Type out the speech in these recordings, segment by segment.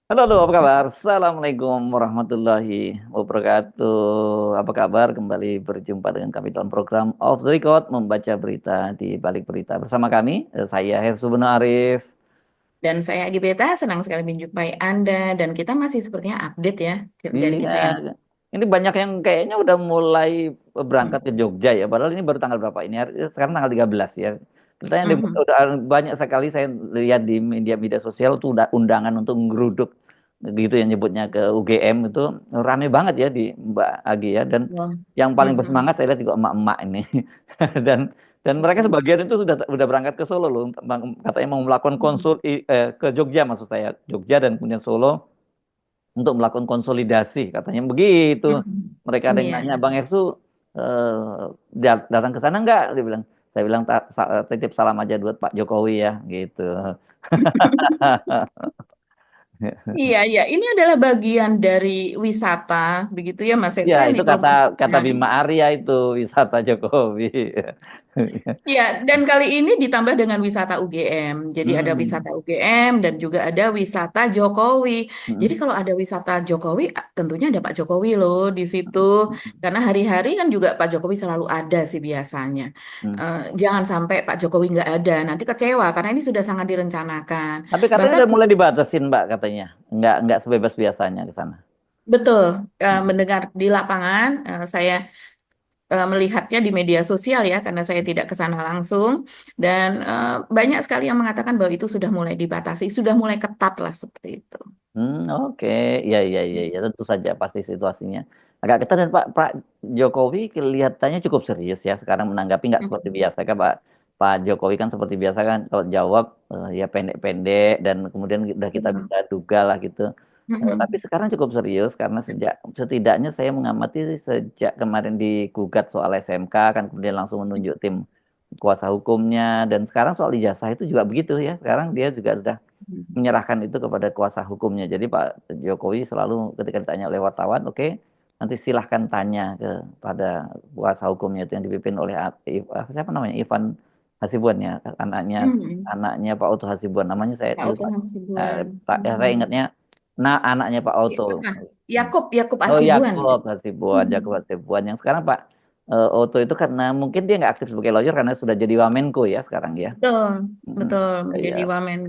Halo, halo, apa kabar? Assalamualaikum warahmatullahi wabarakatuh. Apa kabar? Kembali berjumpa dengan kami dalam program Off the Record, membaca berita di balik berita. Bersama kami, saya Hersu Beno Arif. Dan saya Agi Beta, senang sekali menjumpai Anda. Dan kita masih sepertinya update ya dari Iya, kisah yang... ini banyak yang kayaknya udah mulai berangkat Hmm. ke Jogja ya. Padahal ini baru tanggal berapa? Sekarang tanggal 13 ya. Katanya Mhm. udah banyak sekali saya lihat di media-media sosial tuh udah undangan untuk ngeruduk gitu yang nyebutnya ke UGM itu rame banget ya di Mbak Agi ya. Dan Wah. yang paling Mhm. bersemangat saya lihat juga emak-emak ini. Dan dan mereka Betul. sebagian itu sudah berangkat ke Solo loh. Katanya mau melakukan Mhm. ke Jogja maksud saya. Jogja dan kemudian Solo untuk melakukan konsolidasi katanya begitu. Mhm. Mereka ada yang Iya. nanya, Bang Ersu datang ke sana enggak? Dia bilang, saya bilang titip salam aja buat Pak Jokowi ya gitu. Iya, iya. Ini adalah bagian dari wisata, begitu ya Mas Ya Erso, yang itu kata kata dipromosikan. Bima Arya itu wisata Jokowi. Iya, dan kali ini ditambah dengan wisata UGM. Jadi ada Hmm. wisata UGM dan juga ada wisata Jokowi. Jadi Hmm. kalau ada wisata Jokowi, tentunya ada Pak Jokowi loh di situ. Karena hari-hari kan juga Pak Jokowi selalu ada sih biasanya. Hmm. Jangan sampai Pak Jokowi nggak ada, nanti kecewa karena ini sudah sangat direncanakan. Tapi katanya Bahkan udah mulai dibatasin Mbak katanya, nggak sebebas biasanya ke sana. betul, Hmm. mendengar di lapangan, saya melihatnya di media sosial ya, karena saya tidak ke sana langsung. Dan banyak sekali yang mengatakan bahwa itu sudah mulai dibatasi, sudah mulai ketat lah seperti itu. Oke, iya iya iya iya tentu saja pasti situasinya agak ketat dan Pak Jokowi kelihatannya cukup serius ya sekarang menanggapi nggak seperti Mhm. biasa kan Pak Jokowi kan seperti biasa kan kalau jawab ya pendek-pendek dan kemudian udah kita Betul. bisa duga lah gitu. Tapi Mhm. sekarang cukup serius karena setidaknya saya mengamati sejak kemarin digugat soal SMK kan kemudian langsung menunjuk tim kuasa hukumnya dan sekarang soal ijazah itu juga begitu ya. Sekarang dia juga sudah menyerahkan itu kepada kuasa hukumnya. Jadi Pak Jokowi selalu ketika ditanya oleh wartawan, oke, nanti silahkan tanya kepada kuasa hukumnya itu yang dipimpin oleh siapa namanya Ivan Hasibuan ya, anaknya Mhm. anaknya Pak Oto Hasibuan. Namanya saya Pak Oto lupa. Hasibuan. Saya Mhm. ingatnya, nah anaknya Pak Oto. Apa? Yakub Oh Hasibuan ya. Yakob Hasibuan, Mhm. Yakob Hasibuan. Yang sekarang Pak Oto itu karena mungkin dia nggak aktif sebagai lawyer karena sudah jadi Wamenko ya sekarang ya. Betul, Mm-mm. betul menjadi Ya. wamen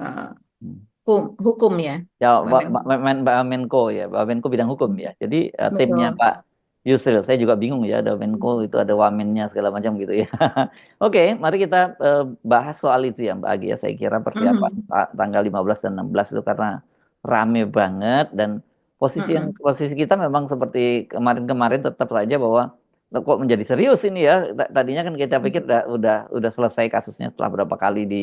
eh, Hmm. hukum ya, Ya, wamen. Mbak Menko ya, Mbak Menko bidang hukum ya. Jadi timnya Betul. Pak Yusril, saya juga bingung ya, ada Menko itu ada Wamennya segala macam gitu ya. Oke, mari kita bahas soal itu ya Mbak Agi ya. Saya kira persiapan Mhm. tanggal 15 dan 16 itu karena rame banget dan Mhm. posisi kita memang seperti kemarin-kemarin tetap saja bahwa kok menjadi serius ini ya. Tadinya kan kita pikir udah selesai kasusnya setelah berapa kali di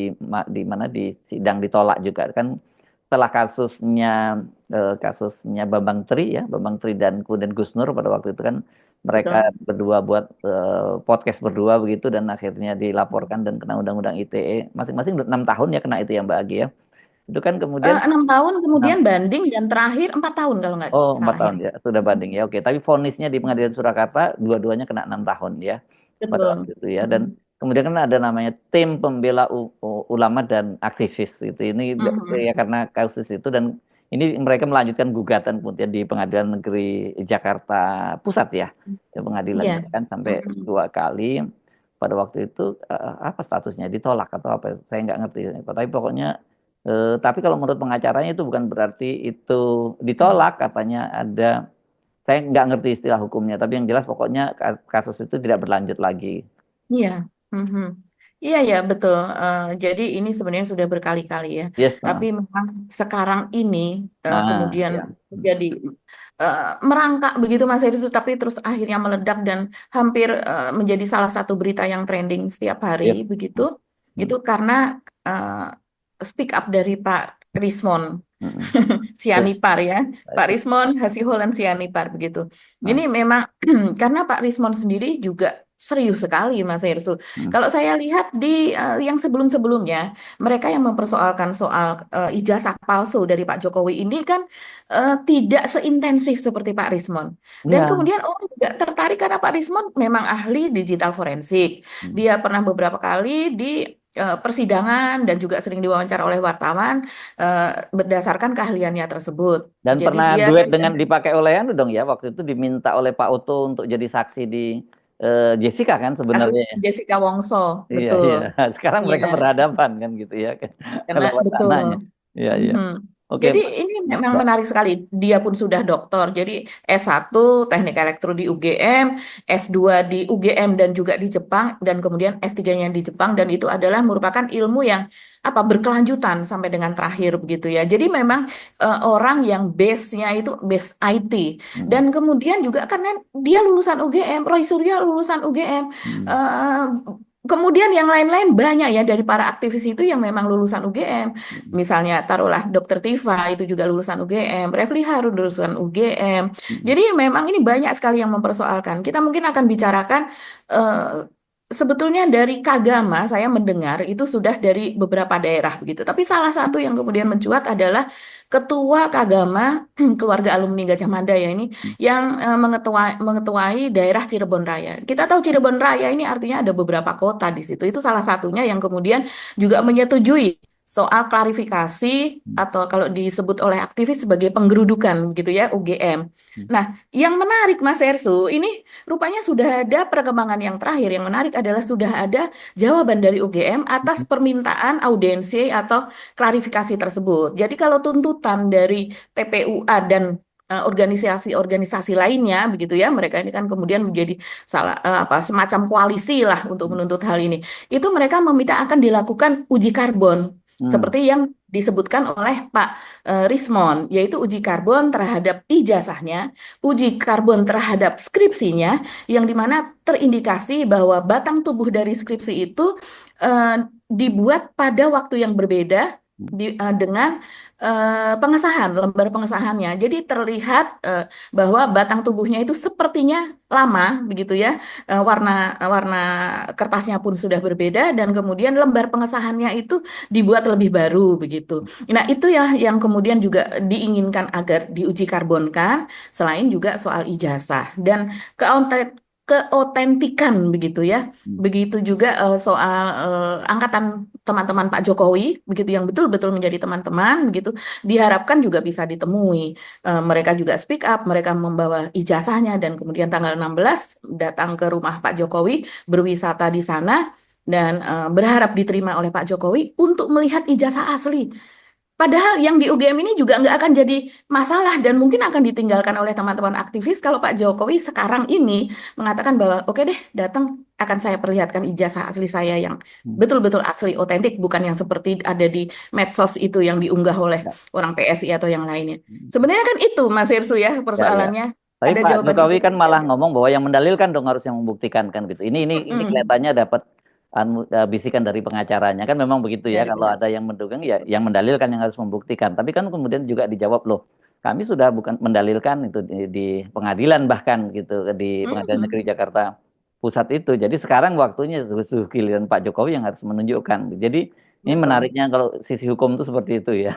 mana di sidang ditolak juga kan setelah kasusnya Bambang Tri dan kemudian Gus Nur pada waktu itu kan mereka Betul. berdua buat podcast berdua begitu dan akhirnya dilaporkan dan kena undang-undang ITE masing-masing 6 tahun ya kena itu ya Mbak Agi ya itu kan kemudian 6 tahun enam kemudian banding dan terakhir 4 tahun kalau nggak oh empat salah ya. tahun ya sudah banding ya oke tapi vonisnya di Pengadilan Surakarta dua-duanya kena 6 tahun ya pada waktu Betul. itu ya dan Mhm. kemudian kan ada namanya tim pembela ulama dan aktivis itu ini ya Mhm. karena kasus itu dan ini mereka melanjutkan gugatan kemudian di Pengadilan Negeri Jakarta Pusat ya, ya pengadilannya Iya. kan sampai Mhm. 2 kali pada waktu itu apa statusnya ditolak atau apa saya nggak ngerti tapi pokoknya tapi kalau menurut pengacaranya itu bukan berarti itu ditolak katanya ada saya nggak ngerti istilah hukumnya tapi yang jelas pokoknya kasus itu tidak berlanjut lagi. Iya. Mhm. Iya ya betul. Jadi ini sebenarnya sudah berkali-kali ya. Yes, Tapi memang sekarang ini kemudian ya. jadi eh, merangkak begitu Mas itu, tapi terus akhirnya meledak dan hampir menjadi salah satu berita yang trending setiap hari Yes. begitu. Hmm. Itu karena eh, speak up dari Pak Rismon. Hmm. Yes. Sianipar ya, Pak Rismon Hasiholan Sianipar begitu. Ini Ah, memang karena Pak Rismon sendiri juga serius sekali Mas Hersу. hmm. Kalau saya lihat di yang sebelum-sebelumnya, mereka yang mempersoalkan soal ijazah palsu dari Pak Jokowi ini kan tidak seintensif seperti Pak Rismon. Dan Iya. kemudian orang juga tertarik karena Pak Rismon memang ahli digital forensik. Hmm. Dia pernah beberapa kali persidangan dan juga sering diwawancara oleh wartawan berdasarkan keahliannya tersebut. Dan Jadi pernah dia duet kan dengan dipakai oleh anu dong ya, waktu itu diminta oleh Pak Oto untuk jadi saksi di Jessica kan kasus sebenarnya. Jessica Wongso, Iya, betul. iya. Sekarang Iya, mereka berhadapan kan gitu ya, kan karena lewat betul. anaknya. Iya, iya. Mhm. Oke, Jadi ini memang Mbak. menarik sekali. Dia pun sudah doktor. Jadi S1 Teknik Elektro di UGM, S2 di UGM dan juga di Jepang, dan kemudian S3-nya di Jepang, dan itu adalah merupakan ilmu yang apa berkelanjutan sampai dengan terakhir begitu ya. Jadi memang orang yang base-nya itu base IT. Hmm, Dan kemudian juga karena dia lulusan UGM, Roy Suryo lulusan UGM. hmm, eh, Kemudian yang lain-lain banyak ya dari para aktivis itu yang memang lulusan UGM. hmm, Misalnya taruhlah Dokter Tifa itu juga lulusan UGM, Refli Harun lulusan UGM. hmm, Jadi memang ini banyak sekali yang mempersoalkan. Kita mungkin akan bicarakan eh, sebetulnya dari Kagama saya mendengar itu sudah dari beberapa daerah begitu. Tapi salah satu yang kemudian mencuat adalah Ketua Kagama keluarga alumni Gajah Mada ya ini hmm. yang mengetuai daerah Cirebon Raya. Kita tahu Cirebon Raya ini artinya ada beberapa kota di situ. Itu salah satunya yang kemudian juga menyetujui soal klarifikasi Hmm, atau kalau disebut oleh aktivis sebagai penggerudukan gitu ya UGM. hmm, Nah, yang menarik Mas Ersu, ini rupanya sudah ada perkembangan yang terakhir. Yang menarik adalah sudah ada jawaban dari UGM atas hmm, permintaan audiensi atau klarifikasi tersebut. Jadi kalau tuntutan dari TPUA dan organisasi-organisasi lainnya begitu ya, mereka ini kan kemudian menjadi apa semacam koalisi lah untuk menuntut hal ini. Itu mereka meminta akan dilakukan uji karbon hmm, seperti yang disebutkan oleh Pak Rismon, yaitu uji karbon terhadap ijazahnya, uji karbon terhadap skripsinya, yang dimana terindikasi bahwa batang tubuh dari skripsi itu dibuat pada waktu yang berbeda hmm. dengan pengesahan, lembar pengesahannya. Jadi terlihat bahwa batang tubuhnya itu sepertinya lama, begitu ya. Warna warna kertasnya pun sudah berbeda dan kemudian lembar pengesahannya itu dibuat lebih baru begitu. Nah, itu ya yang kemudian juga diinginkan agar diuji karbonkan selain juga soal ijazah dan keotentikan begitu ya. Hmm. Begitu juga soal angkatan teman-teman Pak Jokowi begitu yang betul-betul menjadi teman-teman begitu diharapkan juga bisa ditemui. Mereka juga speak up, mereka membawa ijazahnya dan kemudian tanggal 16 datang ke rumah Pak Jokowi berwisata di sana dan berharap diterima oleh Pak Jokowi untuk melihat ijazah asli. Padahal yang di UGM ini juga nggak akan jadi masalah dan mungkin akan ditinggalkan oleh teman-teman aktivis kalau Pak Jokowi sekarang ini mengatakan bahwa oke deh datang akan saya perlihatkan ijazah asli saya yang Hmm. betul-betul asli otentik bukan yang seperti ada di medsos itu yang diunggah oleh Ya, orang PSI atau yang lainnya. hmm. Sebenarnya kan itu Mas Irsu ya Ya, ya. persoalannya. Tapi Ada Pak jawaban Jokowi itu kan saja. malah ngomong bahwa yang mendalilkan dong harus yang membuktikan kan gitu. Ini Mm-mm. kelihatannya dapat bisikan dari pengacaranya kan memang begitu ya. Dari Kalau ada pengacara. yang mendukung ya yang mendalilkan yang harus membuktikan. Tapi kan kemudian juga dijawab loh. Kami sudah bukan mendalilkan itu di pengadilan bahkan gitu di Pengadilan Negeri Mm-mm. Jakarta Pusat itu. Jadi sekarang waktunya justru giliran Pak Jokowi yang harus menunjukkan. Jadi ini Betul. menariknya kalau sisi hukum itu seperti itu ya.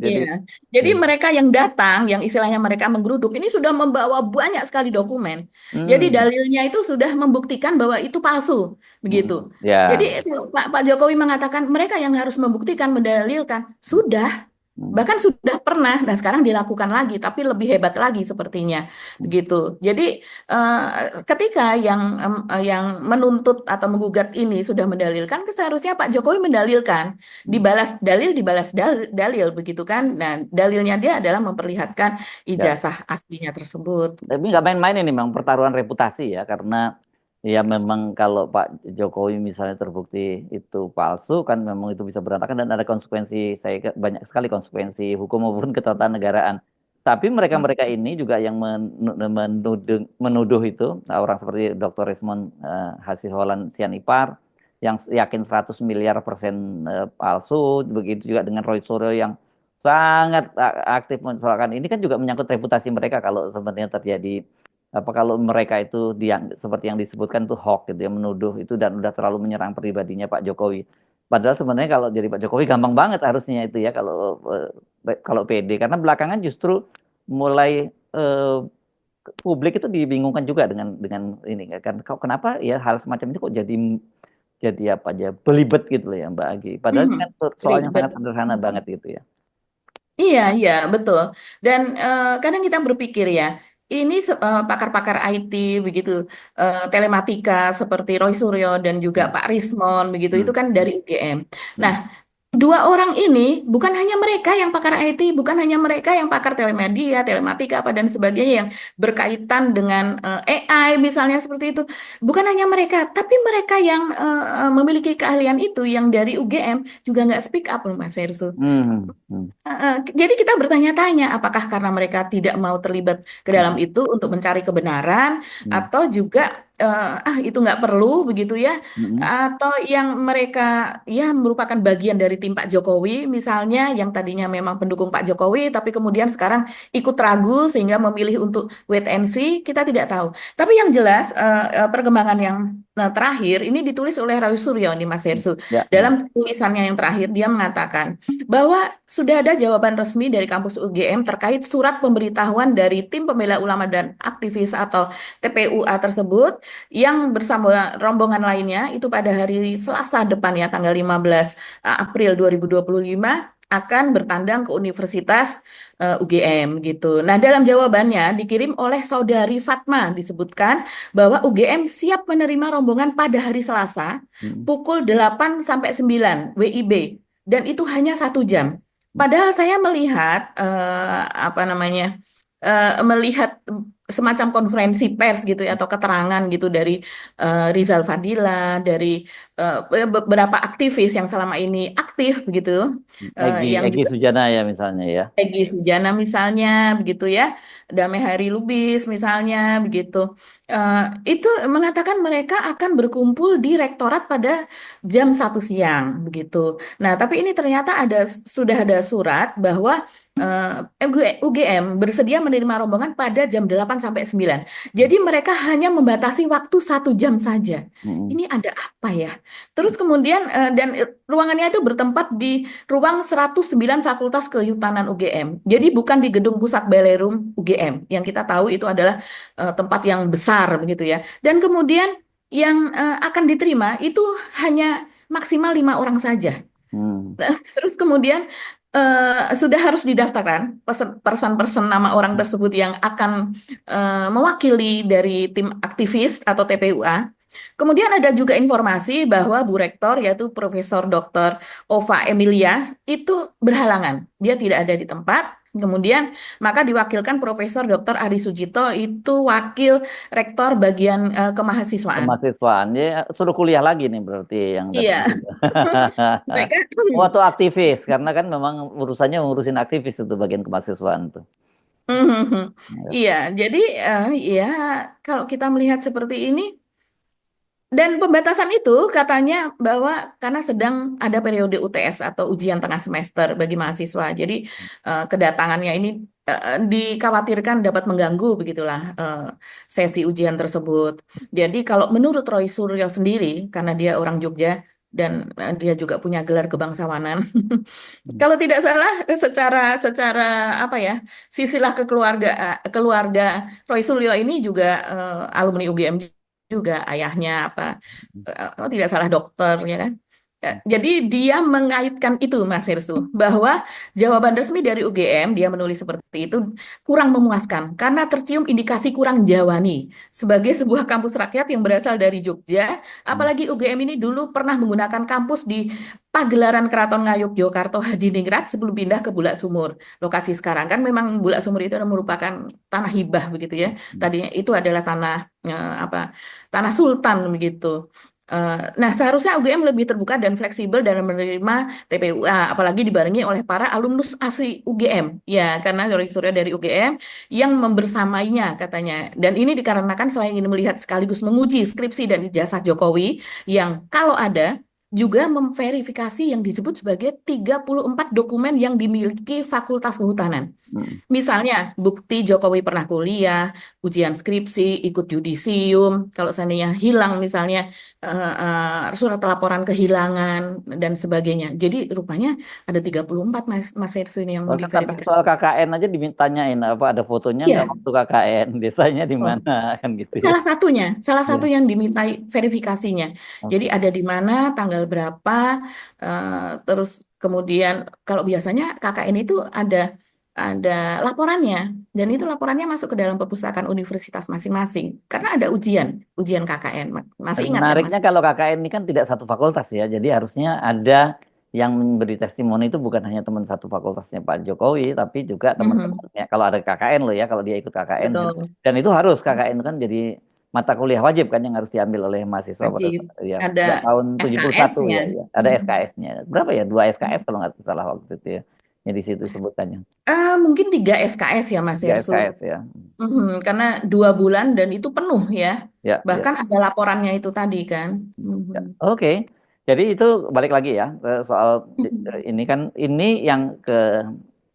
Jadi Iya, jadi iya. mereka yang datang, yang istilahnya mereka menggeruduk, ini sudah membawa banyak sekali dokumen. Jadi Hmm, dalilnya itu sudah membuktikan bahwa itu palsu, begitu. hmm, Jadi ya. itu Pak Jokowi mengatakan mereka yang harus membuktikan, mendalilkan, sudah, Hmm. bahkan sudah pernah. Nah sekarang dilakukan lagi, tapi lebih hebat lagi sepertinya, Hmm. begitu. Jadi eh, ketika yang menuntut atau menggugat ini sudah mendalilkan, seharusnya Pak Jokowi mendalilkan Hmm. dibalas dalil dibalas dalil begitu kan. Nah, dalilnya dia adalah memperlihatkan Ya, ijazah aslinya tersebut tapi gitu. nggak main-main ini memang pertaruhan reputasi ya, karena ya memang kalau Pak Jokowi misalnya terbukti itu palsu kan memang itu bisa berantakan dan ada konsekuensi, banyak sekali konsekuensi hukum maupun ketatanegaraan. Tapi mereka-mereka ini juga yang menuduh itu, orang seperti Dr. Resmond Hasiholan Sianipar yang yakin 100 miliar persen palsu, begitu juga dengan Roy Suryo yang sangat aktif mensoalkan ini kan juga menyangkut reputasi mereka kalau sebenarnya terjadi apa kalau mereka itu seperti yang disebutkan itu hoax gitu ya menuduh itu dan udah terlalu menyerang pribadinya Pak Jokowi. Padahal sebenarnya kalau jadi Pak Jokowi gampang banget harusnya itu ya kalau PD karena belakangan justru mulai publik itu dibingungkan juga dengan ini kan kenapa ya hal semacam ini kok jadi jadi apa aja belibet gitu loh ya Mbak Agi. Padahal ini kan soalnya Ribet. sangat sederhana banget gitu ya. Iya, iya, betul. Dan kadang kita berpikir ya, ini pakar-pakar IT begitu, telematika seperti Roy Suryo dan juga Hmm. Pak Rismon begitu, itu Hmm. kan dari UGM. Nah, Hmm. dua orang ini bukan hanya mereka yang pakar IT, bukan hanya mereka yang pakar telemedia, telematika apa dan sebagainya yang berkaitan dengan AI misalnya seperti itu. Bukan hanya mereka, tapi mereka yang memiliki keahlian itu yang dari UGM juga nggak speak up loh Mas Hersu. Hmm. Hmm. Jadi kita bertanya-tanya, apakah karena mereka tidak mau terlibat ke dalam Hmm. itu untuk mencari kebenaran, Hmm. atau juga itu nggak perlu begitu ya, Hmm. atau yang mereka ya merupakan bagian dari tim Pak Jokowi, misalnya yang tadinya memang pendukung Pak Jokowi, tapi kemudian sekarang ikut ragu sehingga memilih untuk wait and see, kita tidak tahu. Tapi yang jelas perkembangan yang terakhir ini ditulis oleh Roy Suryo nih Mas Hmm. Hersu. Ya, ya. Dalam tulisannya yang terakhir dia mengatakan bahwa sudah ada jawaban resmi dari kampus UGM terkait surat pemberitahuan dari tim pembela ulama dan aktivis atau TPUA tersebut yang bersama rombongan lainnya itu pada hari Selasa depan ya tanggal 15 April 2025 akan bertandang ke Universitas UGM gitu. Nah, dalam jawabannya dikirim oleh saudari Fatma disebutkan bahwa UGM siap menerima rombongan pada hari Selasa Hmm. pukul 8 sampai 9 WIB dan itu hanya 1 jam. Padahal saya melihat apa namanya melihat semacam konferensi pers gitu ya atau keterangan gitu dari Rizal Fadila dari beberapa aktivis yang selama ini aktif begitu yang Egy juga Sujana ya misalnya ya. Peggy Sujana misalnya begitu ya, Damai Hari Lubis misalnya begitu. Eh, itu mengatakan mereka akan berkumpul di rektorat pada jam 1 siang begitu. Nah, tapi ini ternyata sudah ada surat bahwa UGM bersedia menerima rombongan pada jam 8 sampai 9. Jadi mereka hanya membatasi waktu 1 jam saja. Hmm. Ini ada apa ya? Terus kemudian dan ruangannya itu bertempat di ruang 109 Fakultas Kehutanan UGM. Jadi bukan di gedung pusat Balerum UGM yang kita tahu itu adalah tempat yang besar begitu ya. Dan kemudian yang akan diterima itu hanya maksimal 5 orang saja. Hmm. Terus kemudian sudah harus didaftarkan person-person nama orang tersebut yang akan mewakili dari tim aktivis atau TPUA. Kemudian ada juga informasi bahwa Bu Rektor yaitu Profesor Dr. Ova Emilia itu berhalangan. Dia tidak ada di tempat. Kemudian maka diwakilkan Profesor Dr. Ari Sujito itu wakil rektor bagian kemahasiswaan. Kemahasiswaan ya suruh kuliah lagi nih berarti yang datang Iya, juga. mereka Oh, atau aktivis karena kan memang urusannya ngurusin aktivis itu bagian kemahasiswaan tuh. Ya. Iya, jadi ya kalau kita melihat seperti ini dan pembatasan itu katanya bahwa karena sedang ada periode UTS atau ujian tengah semester bagi mahasiswa, jadi kedatangannya ini dikhawatirkan dapat mengganggu begitulah sesi ujian tersebut. Jadi kalau menurut Roy Suryo sendiri, karena dia orang Jogja dan dia juga punya gelar kebangsawanan. Kalau tidak salah, secara secara apa ya, sisilah keluarga Roy Suryo ini juga alumni UGM juga, ayahnya apa, kalau tidak salah dokter ya kan. Jadi dia mengaitkan itu Mas Hirsu bahwa jawaban resmi dari UGM dia menulis seperti itu kurang memuaskan karena tercium indikasi kurang Jawani sebagai sebuah kampus rakyat yang berasal dari Jogja, apalagi UGM ini dulu pernah menggunakan kampus di pagelaran Keraton Ngayog Yogyakarta Hadiningrat sebelum pindah ke Bulak Sumur. Lokasi sekarang kan memang Bulak Sumur itu merupakan tanah hibah begitu ya. Tadinya itu adalah tanah apa? Tanah sultan begitu. Nah, seharusnya UGM lebih terbuka dan fleksibel dalam menerima TPUA, apalagi dibarengi oleh para alumnus asli UGM. Ya, karena Roy Suryo dari UGM yang membersamainya katanya. Dan ini dikarenakan selain ingin melihat sekaligus menguji skripsi dan ijazah Jokowi yang kalau ada juga memverifikasi yang disebut sebagai 34 dokumen yang dimiliki Fakultas Kehutanan. Hmm. Misalnya, bukti Jokowi pernah kuliah, ujian skripsi, ikut yudisium, kalau seandainya hilang misalnya surat laporan kehilangan dan sebagainya. Jadi rupanya ada 34 Mas Hersu ini yang mau Bahkan sampai diverifikasi. soal KKN aja dimintanyain apa ada fotonya nggak Iya, waktu KKN, desanya di oh, mana kan gitu ya. salah Iya. satu yang dimintai verifikasinya. Jadi Oke. ada di mana, tanggal berapa, terus kemudian kalau biasanya KKN itu ada laporannya, dan itu laporannya masuk ke dalam perpustakaan universitas masing-masing karena ada ujian KKN. Masih Dan ingat kan Mas? menariknya kalau KKN ini kan tidak satu fakultas ya, jadi harusnya ada yang memberi testimoni itu bukan hanya teman satu fakultasnya Pak Jokowi, tapi juga Mhm, teman-temannya. Kalau ada KKN loh ya, kalau dia ikut KKN betul, dan itu harus KKN itu kan jadi mata kuliah wajib kan yang harus diambil oleh mahasiswa pada wajib. ya Ada sejak tahun 71 SKS-nya. ya, ya. Ada SKS-nya. Berapa ya? Dua SKS kalau nggak salah waktu itu ya. Ya di situ sebutkannya. Mungkin 3 SKS ya Mas Tiga Hersu. SKS ya. Karena 2 bulan dan itu penuh ya. Ya, ya. Bahkan ada laporannya itu tadi kan. Ya, Mhm. oke. Jadi itu balik lagi ya ke soal Mhm. ini kan ini yang ke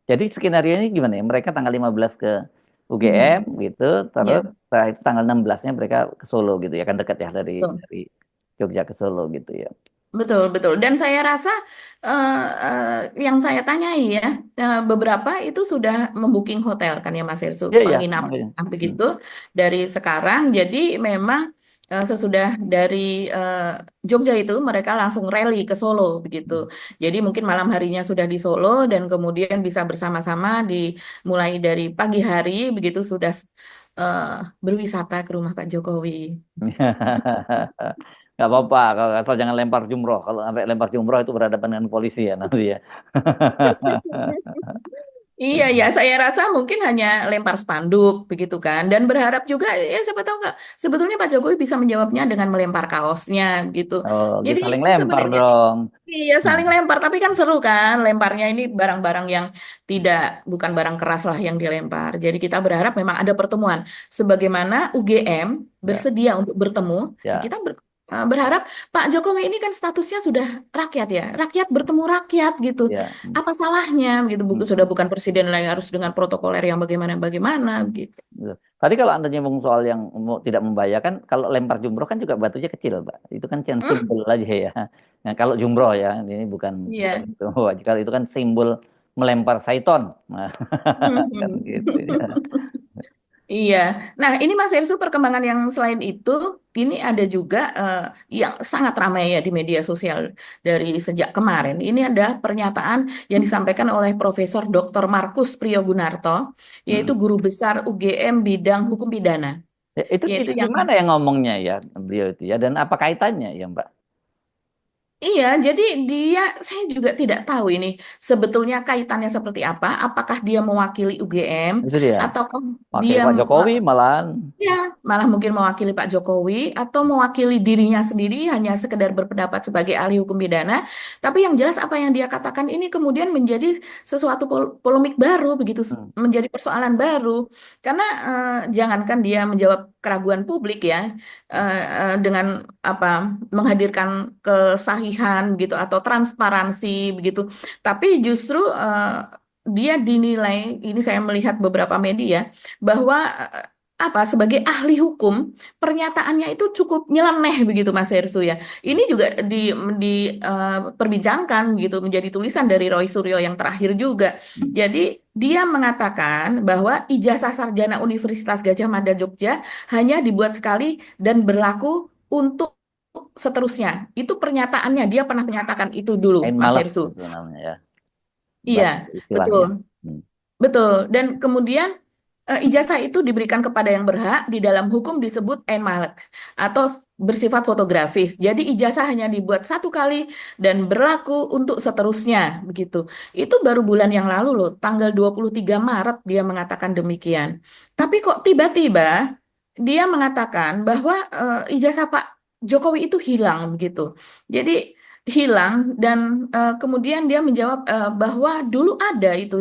jadi skenario ini gimana ya? Mereka tanggal 15 ke UGM Mhm. gitu, terus Ya, setelah itu tanggal 16-nya mereka ke Solo gitu ya, kan dekat ya betul. dari Jogja ke Solo gitu ya. Betul, betul. Dan saya rasa yang saya tanyai ya, beberapa itu sudah membooking hotel kan ya Mas Irsu, Iya ya, penginapan makanya. Hmm. begitu dari sekarang. Jadi memang sesudah dari eh, Jogja itu mereka langsung rally ke Solo begitu. Jadi mungkin malam harinya sudah di Solo dan kemudian bisa bersama-sama dimulai dari pagi hari begitu sudah eh, berwisata ke rumah Pak Jokowi. Nggak apa-apa, kalau asal jangan lempar jumroh. Kalau sampai lempar jumroh itu berhadapan dengan polisi ya nanti ya. Iya ya, saya rasa mungkin hanya lempar spanduk begitu kan, dan berharap juga ya siapa tahu nggak sebetulnya Pak Jokowi bisa menjawabnya dengan melempar kaosnya gitu. Oh, gitu Jadi saling lempar sebenarnya dong. iya Hmm. saling lempar, tapi kan seru kan lemparnya ini barang-barang yang tidak bukan barang keras lah yang dilempar. Jadi kita berharap memang ada pertemuan, sebagaimana UGM Ya, bersedia untuk bertemu. Ya ya. kita berharap Pak Jokowi ini kan statusnya sudah rakyat ya, rakyat bertemu rakyat gitu. Ya. Apa salahnya gitu? Sudah Mm-mm. bukan presiden lagi harus dengan protokoler yang bagaimana-bagaimana gitu. Gitu. Tadi kalau Anda nyambung soal yang tidak membahayakan, kalau lempar jumroh kan juga batunya kecil, Pak. Itu kan simbol aja ya. Nah, kalau jumroh ya, ini bukan Iya. itu. Kalau itu kan simbol melempar syaiton. Nah, kan gitu ya. Iya. Nah, ini Mas Ersu perkembangan yang selain itu, ini ada juga yang sangat ramai ya di media sosial dari sejak kemarin. Ini adalah pernyataan yang disampaikan oleh Profesor Dr. Markus Priyogunarto, yaitu Mm-mm. guru besar UGM bidang hukum pidana, Ya, yaitu itu yang gimana ya ngomongnya ya beliau itu ya dan apa kaitannya ya Mbak? iya, jadi dia, saya juga tidak tahu ini sebetulnya kaitannya seperti apa. Apakah dia mewakili UGM Itu dia. ataukah Wakil dia Pak Jokowi malahan. ya, malah mungkin mewakili Pak Jokowi atau mewakili dirinya sendiri hanya sekedar berpendapat sebagai ahli hukum pidana. Tapi yang jelas apa yang dia katakan ini kemudian menjadi sesuatu polemik baru begitu, Hmm. menjadi persoalan baru. Karena jangankan dia menjawab keraguan publik ya dengan apa menghadirkan kesahihan begitu atau transparansi begitu. Tapi justru dia dinilai, ini saya melihat beberapa media bahwa apa sebagai ahli hukum pernyataannya itu cukup nyeleneh begitu Mas Hersu ya. Ini juga diperbincangkan gitu menjadi tulisan dari Roy Suryo yang terakhir juga. Jadi dia mengatakan bahwa ijazah sarjana Universitas Gadjah Mada Jogja hanya dibuat sekali dan berlaku untuk seterusnya. Itu pernyataannya, dia pernah menyatakan itu dulu Kain Mas malas Hersu. itu namanya ya. Iya, Bahasa betul. istilahnya. Hmm. Betul. Dan kemudian ijazah itu diberikan kepada yang berhak, di dalam hukum disebut ain malak atau bersifat fotografis. Jadi ijazah hanya dibuat satu kali dan berlaku untuk seterusnya, begitu. Itu baru bulan yang lalu loh, tanggal 23 Maret dia mengatakan demikian. Tapi kok tiba-tiba dia mengatakan bahwa ijazah Pak Jokowi itu hilang begitu. Jadi hilang dan kemudian dia menjawab bahwa dulu ada itu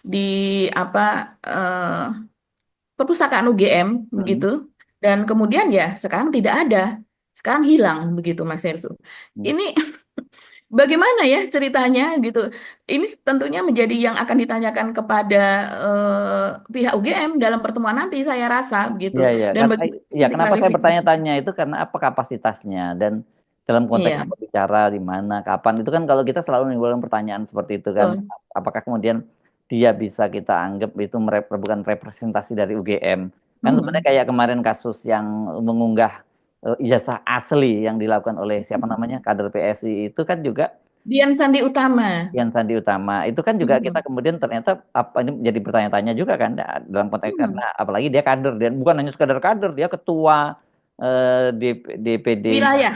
di apa perpustakaan UGM Hmm. begitu dan kemudian ya sekarang tidak ada, sekarang hilang begitu Mas Hersu. Hmm. Ini bagaimana ya ceritanya gitu. Ini tentunya menjadi yang akan ditanyakan kepada pihak UGM dalam pertemuan nanti saya rasa gitu. Iya, iya. Dan Kan, bagaimana ya nanti kenapa saya klarifikasi. bertanya-tanya itu karena apa kapasitasnya dan dalam konteks Iya, apa bicara di mana, kapan itu kan kalau kita selalu menimbulkan pertanyaan seperti itu kan, betul. apakah kemudian dia bisa kita anggap itu bukan representasi dari UGM. Kan sebenarnya Hmm. kayak kemarin kasus yang mengunggah ijazah asli yang dilakukan oleh siapa namanya kader PSI itu kan juga Dian Sandi Utama. Yan Sandi Utama itu kan juga kita Hmm. kemudian ternyata apa ini menjadi bertanya-tanya juga kan dalam konteks Hmm. karena apalagi dia kader dan bukan hanya sekadar kader dia ketua DPD-nya Wilayah.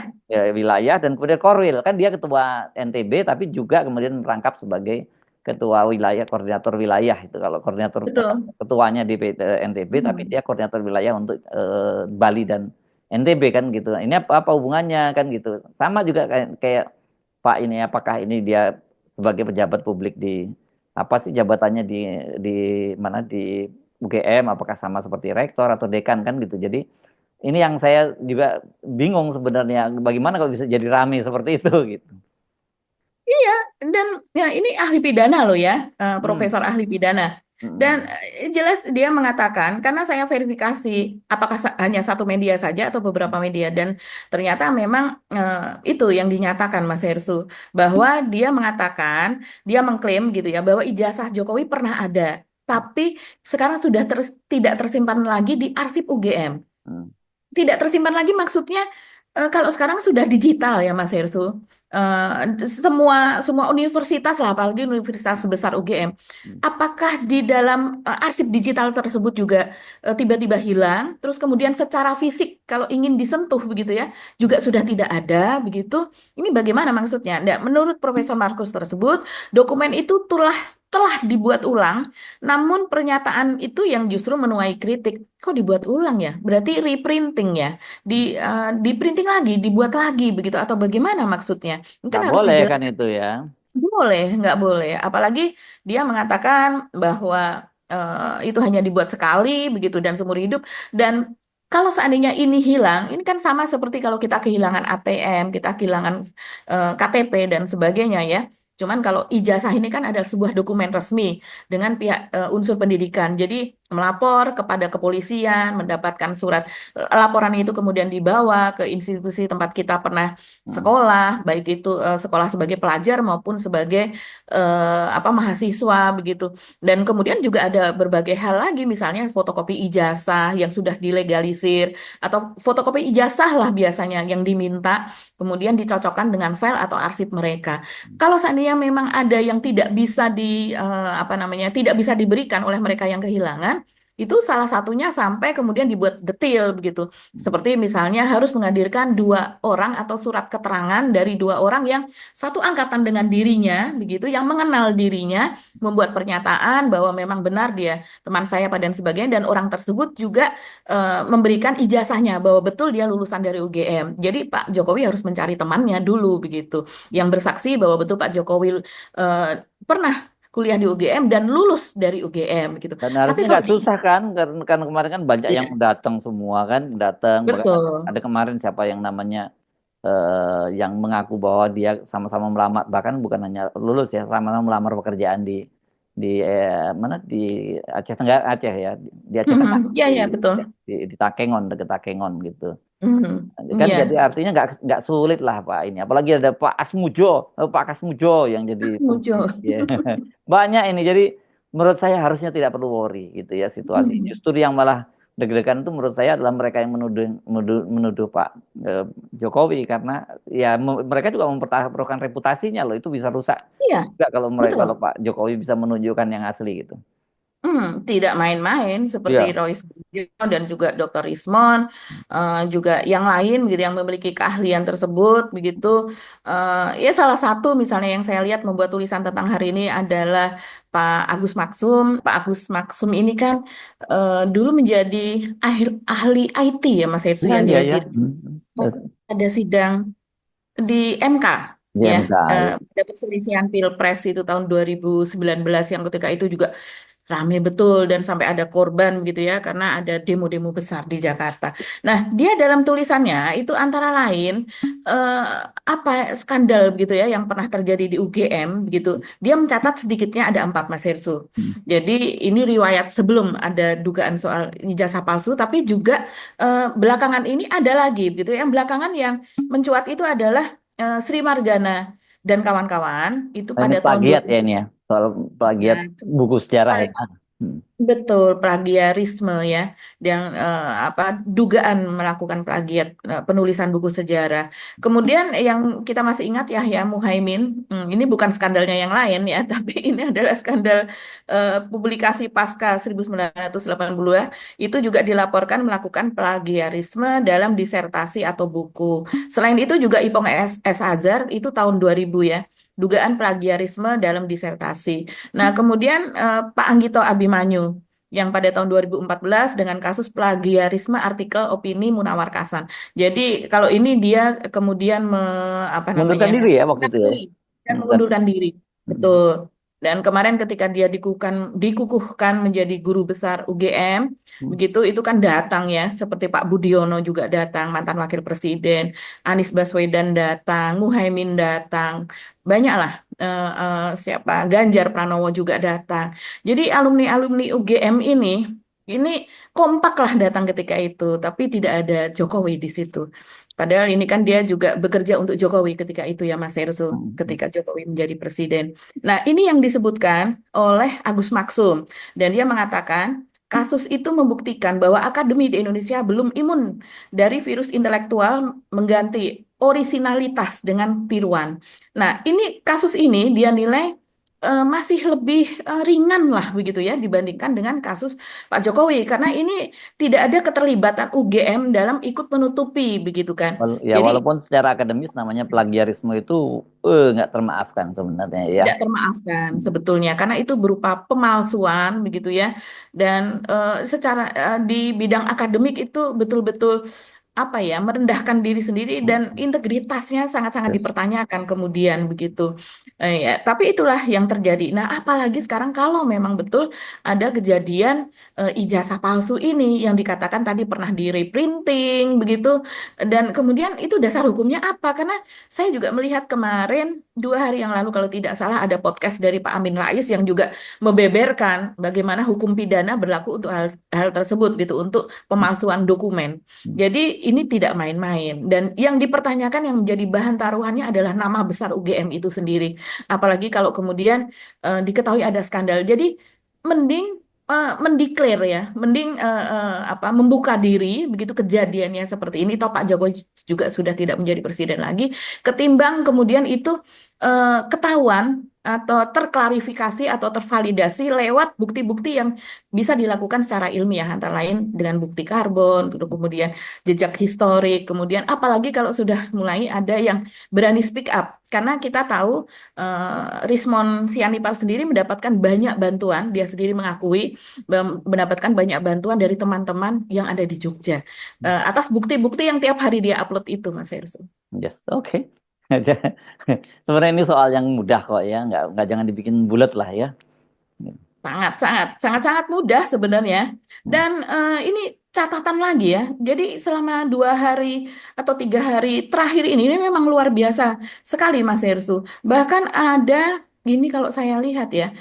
wilayah dan kemudian Korwil kan dia ketua NTB tapi juga kemudian merangkap sebagai ketua wilayah koordinator wilayah itu kalau koordinator Betul. ketuanya NTB tapi Hmm. dia koordinator wilayah untuk Bali dan NTB kan gitu ini apa hubungannya kan gitu sama juga kayak Pak ini apakah ini dia sebagai pejabat publik di apa sih jabatannya di mana di UGM apakah sama seperti rektor atau dekan kan gitu. Jadi ini yang saya juga bingung sebenarnya bagaimana kalau bisa jadi rame seperti itu gitu. Iya, dan ya ini ahli pidana loh ya, Hmm. profesor ahli pidana. Dan Hmm. jelas dia mengatakan, karena saya verifikasi apakah hanya satu media saja atau beberapa media, dan ternyata memang itu yang dinyatakan Mas Hersu, bahwa dia mengatakan, dia mengklaim gitu ya, bahwa ijazah Jokowi pernah ada, tapi sekarang sudah tidak tersimpan lagi di arsip UGM. Hmm. Tidak tersimpan lagi maksudnya kalau sekarang sudah digital ya Mas Hersu. Semua semua universitas lah apalagi universitas sebesar UGM. Hmm. Apakah di dalam arsip digital tersebut juga tiba-tiba hilang, terus kemudian secara fisik kalau ingin disentuh begitu ya, juga sudah tidak ada begitu. Ini bagaimana maksudnya? Nah, menurut Profesor Markus tersebut, dokumen itu telah dibuat ulang, namun pernyataan itu yang justru menuai kritik. Kok dibuat ulang ya? Berarti reprinting ya? Di printing lagi, dibuat lagi begitu atau bagaimana maksudnya? Ini kan Nggak harus boleh kan dijelaskan. itu ya. Boleh, nggak boleh. Apalagi dia mengatakan bahwa itu hanya dibuat sekali begitu dan seumur hidup. Dan kalau seandainya ini hilang, ini kan sama seperti kalau kita kehilangan ATM, kita kehilangan KTP dan sebagainya ya. Cuman kalau ijazah ini kan ada sebuah dokumen resmi dengan pihak unsur pendidikan. Jadi melapor kepada kepolisian, mendapatkan surat laporan itu kemudian dibawa ke institusi tempat kita pernah Hmm. sekolah, baik itu sekolah sebagai pelajar maupun sebagai apa mahasiswa begitu. Dan kemudian juga ada berbagai hal lagi, misalnya fotokopi ijazah yang sudah dilegalisir atau fotokopi ijazah lah biasanya yang diminta, kemudian dicocokkan dengan file atau arsip mereka. Kalau seandainya memang ada yang tidak bisa apa namanya, tidak bisa diberikan oleh mereka yang kehilangan, itu salah satunya sampai kemudian dibuat detail begitu. Seperti misalnya harus menghadirkan dua orang atau surat keterangan dari dua orang yang satu angkatan dengan dirinya, begitu, yang mengenal dirinya, membuat pernyataan bahwa memang benar dia teman saya pada dan sebagainya, dan orang tersebut juga memberikan ijazahnya bahwa betul dia lulusan dari UGM. Jadi Pak Jokowi harus mencari temannya dulu, begitu, yang bersaksi bahwa betul Pak Jokowi pernah kuliah di UGM dan lulus dari UGM, gitu. Dan Tapi harusnya kalau nggak susah kan karena kemarin kan banyak yang tidak, datang semua kan datang bahkan betul. ada kemarin siapa yang namanya yang mengaku bahwa dia sama-sama melamar bahkan bukan hanya lulus ya sama-sama melamar pekerjaan di mana di Aceh Tenggara Aceh ya di Aceh Tengah Mhm. Ya, di ya, betul. di Takengon dekat Takengon gitu. Mhm. Kan jadi Ya, artinya nggak sulit lah Pak ini. Apalagi ada Pak Asmujo, Pak Kasmujo yang jadi putri. muncul. Ya. Banyak ini. Jadi menurut saya harusnya tidak perlu worry gitu ya situasi. Mhm. Justru yang malah deg-degan itu menurut saya adalah mereka yang menuduh Pak eh, Jokowi karena ya mereka juga mempertaruhkan reputasinya loh. Itu bisa rusak Iya, juga kalau mereka betul. kalau Pak Jokowi bisa menunjukkan yang asli gitu. Tidak main-main seperti Iya. Roy Suryo dan juga Dr. Ismon, juga yang lain gitu yang memiliki keahlian tersebut begitu. Ya salah satu misalnya yang saya lihat membuat tulisan tentang hari ini adalah Pak Agus Maksum. Pak Agus Maksum ini kan dulu menjadi ahli IT ya Mas Hersu Iya, yang iya, dia iya. di Hmm. ada sidang di MK ya, DMK. Ya. ada perselisihan Pilpres itu tahun 2019 yang ketika itu juga Rame betul dan sampai ada korban gitu ya karena ada demo-demo besar di Jakarta. Nah, dia dalam tulisannya itu antara lain eh, apa skandal gitu ya yang pernah terjadi di UGM gitu. Dia mencatat sedikitnya ada 4 Mas Hersu. Hmm. Jadi ini riwayat sebelum ada dugaan soal ijazah palsu, tapi juga belakangan ini ada lagi gitu. Yang belakangan yang mencuat itu adalah Sri Margana dan kawan-kawan itu Nah, ini pada tahun plagiat ya ini ya, soal plagiat 2000. buku sejarah ya. Hmm. Betul, plagiarisme ya, yang apa dugaan melakukan plagiat penulisan buku sejarah. Kemudian yang kita masih ingat Yahya Muhaimin, ini bukan skandalnya yang lain ya, tapi ini adalah skandal publikasi pasca 1980 ya, itu juga dilaporkan melakukan plagiarisme dalam disertasi atau buku. Selain itu juga Ipong S. Hazard itu tahun 2000 ya, dugaan plagiarisme dalam disertasi. Nah, kemudian Pak Anggito Abimanyu yang pada tahun 2014 dengan kasus plagiarisme artikel opini Munawar Kasan. Jadi kalau ini dia kemudian apa namanya Mundurkan diri ya waktu itu ya. mengakui dan Mundurkan. mengundurkan diri. Hmm. Betul. Dan kemarin ketika dia dikukuhkan menjadi guru besar UGM, Hmm. begitu itu kan datang ya, seperti Pak Budiono juga datang, mantan wakil presiden, Anies Baswedan datang, Muhaimin datang, banyaklah siapa Ganjar Pranowo juga datang. Jadi alumni-alumni UGM ini kompak lah datang ketika itu, tapi tidak ada Jokowi di situ. Padahal ini kan dia juga bekerja untuk Jokowi ketika itu ya Mas Erzo, Hmm. ketika Jokowi menjadi presiden. Nah, ini yang disebutkan oleh Agus Maksum dan dia mengatakan kasus itu membuktikan bahwa akademi di Indonesia belum imun dari virus intelektual mengganti orisinalitas dengan tiruan. Nah, ini kasus ini dia nilai masih lebih ringan lah begitu ya dibandingkan dengan kasus Pak Jokowi karena ini tidak ada keterlibatan UGM dalam ikut menutupi begitu kan. Ya Jadi walaupun secara akademis namanya plagiarisme itu nggak termaafkan sebenarnya ya. tidak termaafkan sebetulnya karena itu berupa pemalsuan begitu ya dan secara di bidang akademik itu betul-betul apa ya merendahkan diri sendiri dan integritasnya sangat-sangat Yes. dipertanyakan kemudian begitu. Ya, tapi itulah yang terjadi. Nah, apalagi sekarang kalau memang betul ada kejadian ijazah palsu ini yang dikatakan tadi pernah di reprinting begitu dan kemudian itu dasar hukumnya apa? Karena saya juga melihat kemarin 2 hari yang lalu kalau tidak salah ada podcast dari Pak Amin Rais yang juga membeberkan bagaimana hukum pidana berlaku untuk hal tersebut gitu untuk pemalsuan dokumen. Jadi ini tidak main-main dan yang dipertanyakan yang menjadi bahan taruhannya adalah nama besar UGM itu sendiri. Apalagi kalau kemudian diketahui ada skandal. Jadi mending mendeklar ya, mending apa membuka diri begitu kejadiannya seperti ini. Toh Pak Jokowi juga sudah tidak menjadi presiden lagi, ketimbang kemudian itu ketahuan atau terklarifikasi atau tervalidasi lewat bukti-bukti yang bisa dilakukan secara ilmiah antara lain dengan bukti karbon, terus kemudian jejak historik, kemudian apalagi kalau sudah mulai ada yang berani speak up karena kita tahu Rismon Sianipar sendiri mendapatkan banyak bantuan, dia sendiri mengakui mendapatkan banyak bantuan dari teman-teman yang ada di Jogja atas bukti-bukti yang tiap hari dia upload itu, Mas Herso. Yes, oke. Sebenarnya ini soal yang mudah kok ya, nggak jangan dibikin bulat lah ya. Sangat, sangat, sangat, sangat mudah sebenarnya. Dan ini catatan lagi ya. Jadi selama 2 hari atau 3 hari terakhir ini memang luar biasa sekali Mas Hersu. Bahkan ada ini kalau saya lihat ya,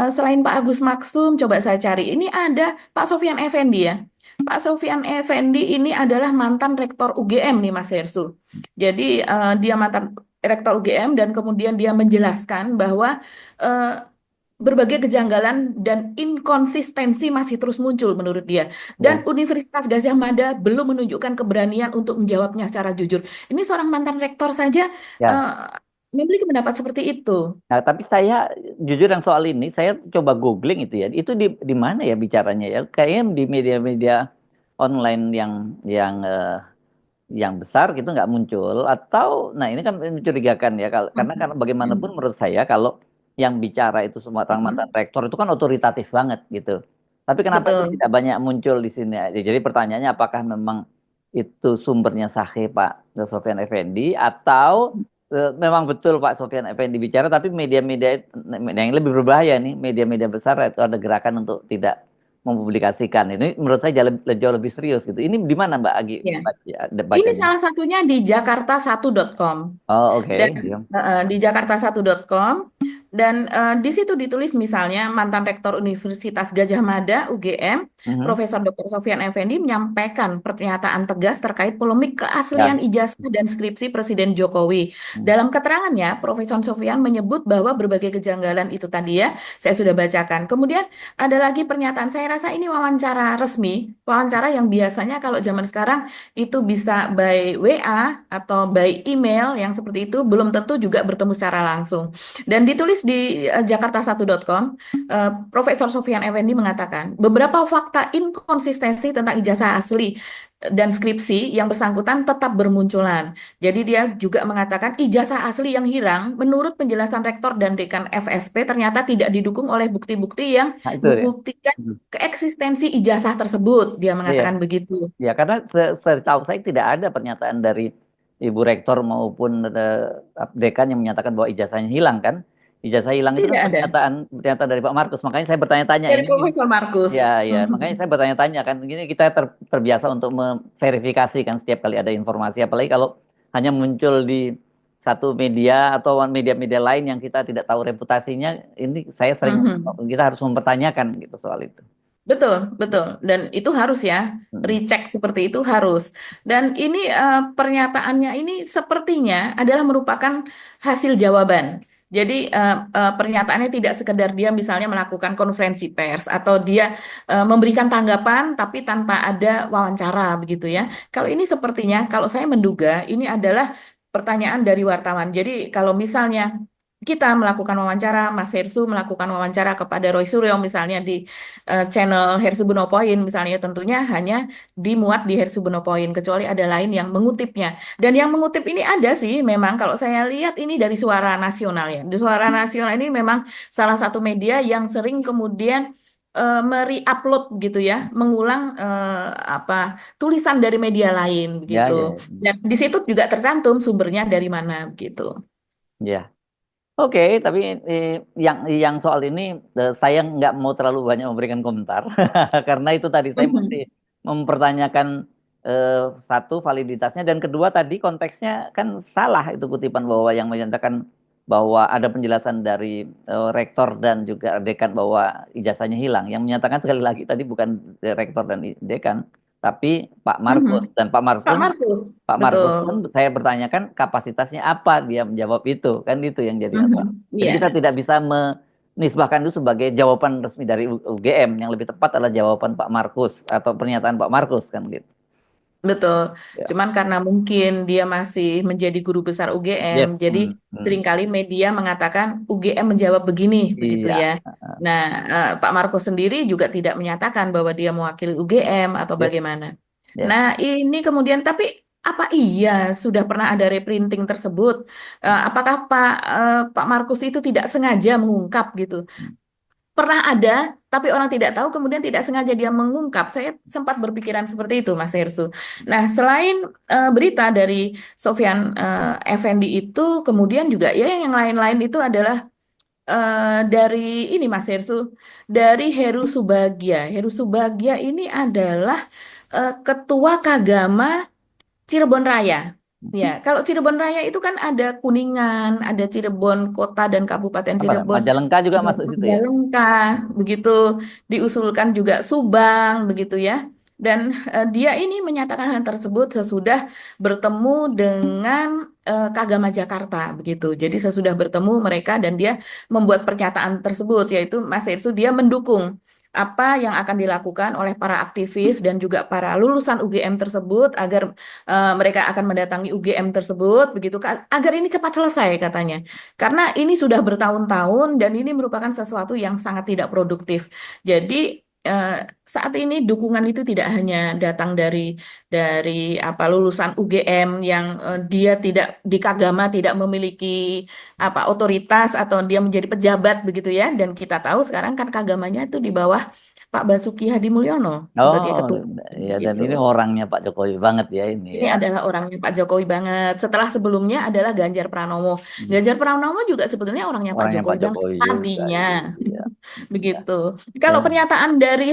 selain Pak Agus Maksum, coba saya cari. Ini ada Pak Sofyan Effendi ya. Pak Sofyan Effendi ini adalah mantan rektor UGM nih Mas Hersu. Jadi dia mantan rektor UGM dan kemudian dia menjelaskan bahwa eh, berbagai kejanggalan dan inkonsistensi masih terus muncul menurut dia. Dan Ya, Universitas Gadjah Mada belum menunjukkan keberanian untuk menjawabnya secara jujur. Ini seorang mantan rektor saja ya. eh, memiliki pendapat seperti itu. Nah, tapi saya jujur yang soal ini saya coba googling itu ya. Itu di mana ya bicaranya ya? Kayaknya di media-media online yang besar gitu nggak muncul atau nah ini kan mencurigakan ya karena bagaimanapun Hmm. menurut saya kalau yang bicara itu semua orang mantan Mhm. rektor itu kan otoritatif banget gitu. Tapi kenapa itu Betul. tidak banyak muncul di sini? Jadi pertanyaannya apakah memang itu sumbernya Sahih Pak Sofyan Effendi atau Memang betul Pak Sofyan Effendi bicara, tapi media-media yang lebih berbahaya nih, media-media besar itu ada gerakan untuk tidak mempublikasikan. Ini menurut saya jauh lebih serius gitu. Ini di mana Mbak Agi Ya. Ini bacanya? salah satunya di jakarta1.com. Oh, Dan oke. Iya. di jakarta1.com dan di situ ditulis misalnya mantan Rektor Universitas Gadjah Mada UGM Mhm. Profesor Dr. Sofyan Effendi menyampaikan pernyataan tegas terkait polemik keaslian Ya. ijazah dan skripsi Presiden Jokowi. Hmm. Dalam keterangannya, Profesor Sofyan menyebut bahwa berbagai kejanggalan itu tadi ya saya sudah bacakan. Kemudian ada lagi pernyataan, saya rasa ini wawancara resmi, wawancara yang biasanya kalau zaman sekarang itu bisa by WA atau by email yang seperti itu belum tentu juga bertemu secara langsung. Dan ditulis di jakarta1.com, Profesor Sofyan Effendi mengatakan beberapa fakta inkonsistensi tentang ijazah asli dan skripsi yang bersangkutan tetap bermunculan. Jadi dia juga mengatakan ijazah asli yang hilang menurut penjelasan rektor dan dekan FSP ternyata tidak didukung oleh bukti-bukti yang Nah, itu ya. membuktikan Mhm. keeksistensi ijazah tersebut. Dia Iya. mengatakan begitu. Ya, karena setahu saya tidak ada pernyataan dari Ibu Rektor maupun dekan yang menyatakan bahwa ijazahnya hilang kan. Ijazah hilang itu kan Tidak ada. pernyataan dari Pak Markus. Makanya saya bertanya-tanya Dari ini. Profesor Markus. Ya, ya. Makanya Mhm. saya bertanya-tanya kan. Ini kita terbiasa untuk memverifikasi kan setiap kali ada informasi. Apalagi kalau hanya muncul di satu media atau media-media lain yang kita tidak tahu reputasinya. Ini saya sering, Mhm. kita harus mempertanyakan gitu soal itu. Betul, betul. Dan itu harus ya, Hmm. recheck seperti itu harus. Dan ini pernyataannya ini sepertinya adalah merupakan hasil jawaban. Jadi pernyataannya tidak sekedar dia misalnya melakukan konferensi pers atau dia memberikan tanggapan tapi tanpa ada wawancara begitu ya. Kalau ini sepertinya, kalau saya menduga ini adalah pertanyaan dari wartawan. Jadi kalau misalnya kita melakukan wawancara, Mas Hersu melakukan wawancara kepada Roy Suryo misalnya di channel Hersubuno Point misalnya tentunya hanya dimuat di Hersubuno Point kecuali ada lain yang mengutipnya. Dan yang mengutip ini ada sih memang kalau saya lihat ini dari Suara Nasional ya. Di Suara Nasional ini memang salah satu media yang sering kemudian meri-upload gitu ya, mengulang apa tulisan dari media lain Ya, begitu. ya. Dan di situ juga tercantum sumbernya dari mana gitu. Ya. Oke, tapi yang soal ini saya nggak mau terlalu banyak memberikan komentar karena itu tadi saya masih Mhm. mempertanyakan eh, satu validitasnya dan kedua tadi konteksnya kan salah itu kutipan bahwa yang menyatakan bahwa ada penjelasan dari rektor dan juga dekan bahwa ijazahnya hilang. Yang menyatakan sekali lagi tadi bukan rektor dan dekan, tapi Pak Mhm. Markus dan Pak Markus Pak pun Markus, Pak Markus betul. pun saya bertanyakan kapasitasnya apa dia menjawab itu kan itu yang jadi masalah. Mhm. Jadi Iya. kita tidak bisa menisbahkan itu sebagai jawaban resmi dari UGM. Yang lebih tepat adalah jawaban Pak Markus atau pernyataan Pak Markus kan gitu. Betul, Ya. cuman karena mungkin dia masih menjadi guru besar UGM, Yes. jadi seringkali media mengatakan UGM menjawab begini, begitu Iya. ya. Nah, Pak Marco sendiri juga tidak menyatakan bahwa dia mewakili UGM atau Yes. bagaimana. Yes. Nah, ini kemudian, tapi apa iya sudah pernah ada reprinting tersebut? Apakah Pak Markus itu tidak sengaja mengungkap gitu? Pernah ada, tapi orang tidak tahu, kemudian tidak sengaja dia mengungkap. Saya sempat berpikiran seperti itu, Mas Hersu. Nah, selain berita dari Sofyan Effendi itu, kemudian juga ya yang lain-lain itu adalah dari ini, Mas Hersu, dari Heru Subagia. Heru Subagia ini adalah Ketua Kagama Cirebon Raya. Ya, kalau Cirebon Raya itu kan ada Kuningan, ada Cirebon Kota dan Kabupaten Apa? Cirebon, Majalengka juga ada masuk situ ya? Majalengka, begitu diusulkan juga Subang, begitu ya. Dan dia ini menyatakan hal tersebut sesudah bertemu dengan Kagama Jakarta, begitu. Jadi sesudah bertemu mereka dan dia membuat pernyataan tersebut, yaitu Mas Irsu dia mendukung apa yang akan dilakukan oleh para aktivis dan juga para lulusan UGM tersebut agar mereka akan mendatangi UGM tersebut begitu agar ini cepat selesai katanya. Karena ini sudah bertahun-tahun dan ini merupakan sesuatu yang sangat tidak produktif. Jadi eh, saat ini dukungan itu tidak hanya datang dari apa lulusan UGM yang dia tidak di Kagama tidak memiliki apa otoritas atau dia menjadi pejabat begitu ya dan kita tahu sekarang kan Kagamanya itu di bawah Pak Basuki Hadimulyono sebagai Oh, ketua ya dan gitu. ini orangnya Pak Jokowi banget ya ini Ini ya. adalah orangnya Pak Jokowi banget. Setelah sebelumnya adalah Ganjar Pranowo. Hmm. Ganjar Pranowo juga sebetulnya orangnya Pak Orangnya Pak Jokowi banget Jokowi juga. tadinya. Iya. Ya. Begitu. Kalau Ya. pernyataan dari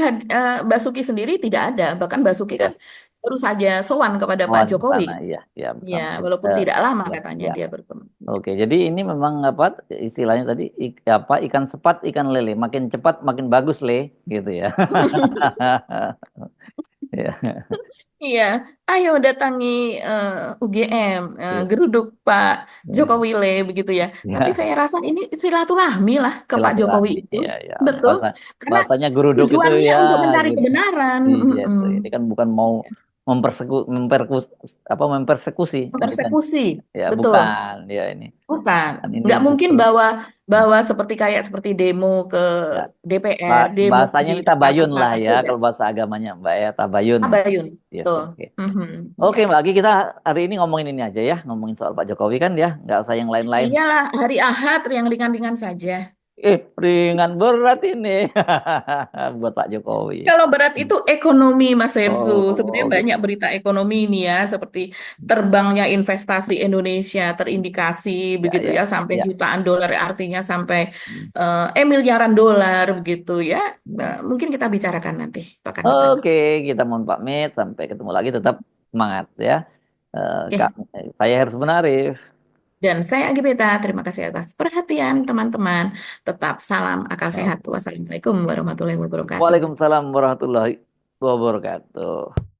Basuki sendiri tidak ada. Bahkan Basuki kan Ya. baru saja sowan kepada Pak Soan ke Jokowi. sana, iya, ya, Ya, sampai, walaupun tidak lama ya, katanya ya. dia bertemu. Oke, jadi ini memang apa istilahnya tadi apa ikan sepat ikan lele, makin cepat makin bagus le, gitu ya. Ya, Iya, ayo datangi eh, UGM, iya, geruduk Pak iya, Jokowi Le begitu ya. Tapi ya. saya rasa ini silaturahmi lah ke Pak Jokowi Silaturahmi, itu. ya, ya. Betul, Bahasa, karena bahasanya geruduk itu tujuannya ya, untuk mencari gitu. kebenaran. Iya, Mm-mm. tuh. Ini kan bukan mau mempersekusi, kan itu kan, Mempersekusi, ya betul. bukan, ya ini, Bukan, kan ini nggak mungkin justru, bawa bawa seperti demo ke ya, DPR, demo bahasanya di ini depan tabayun lah istana ya, tidak. kalau bahasa agamanya Mbak ya, tabayun. Tabayun, Yes, betul. oke. Mhm. Oke Ya. Mbak Agi, kita hari ini ngomongin ini aja ya, ngomongin soal Pak Jokowi kan ya, nggak usah yang lain-lain. Iyalah, hari Ahad yang ringan-ringan saja. Ringan berat ini buat Pak Jokowi. Kalau berat itu ekonomi, Mas Hersu. Sebenarnya Oh, banyak gitu. berita ekonomi ini ya, seperti terbangnya investasi Indonesia terindikasi Ya, begitu ya, ya, sampai ya. jutaan dolar, artinya sampai miliaran dolar begitu ya. Nah, mungkin kita bicarakan nanti pekan depan. Oke, kita mohon pamit. Sampai ketemu lagi. Tetap semangat ya. Kak, Oke. saya harus Benarif. Dan saya Agibeta, terima kasih atas perhatian teman-teman. Tetap salam akal sehat. Wassalamualaikum warahmatullahi wabarakatuh. Waalaikumsalam warahmatullahi wabarakatuh.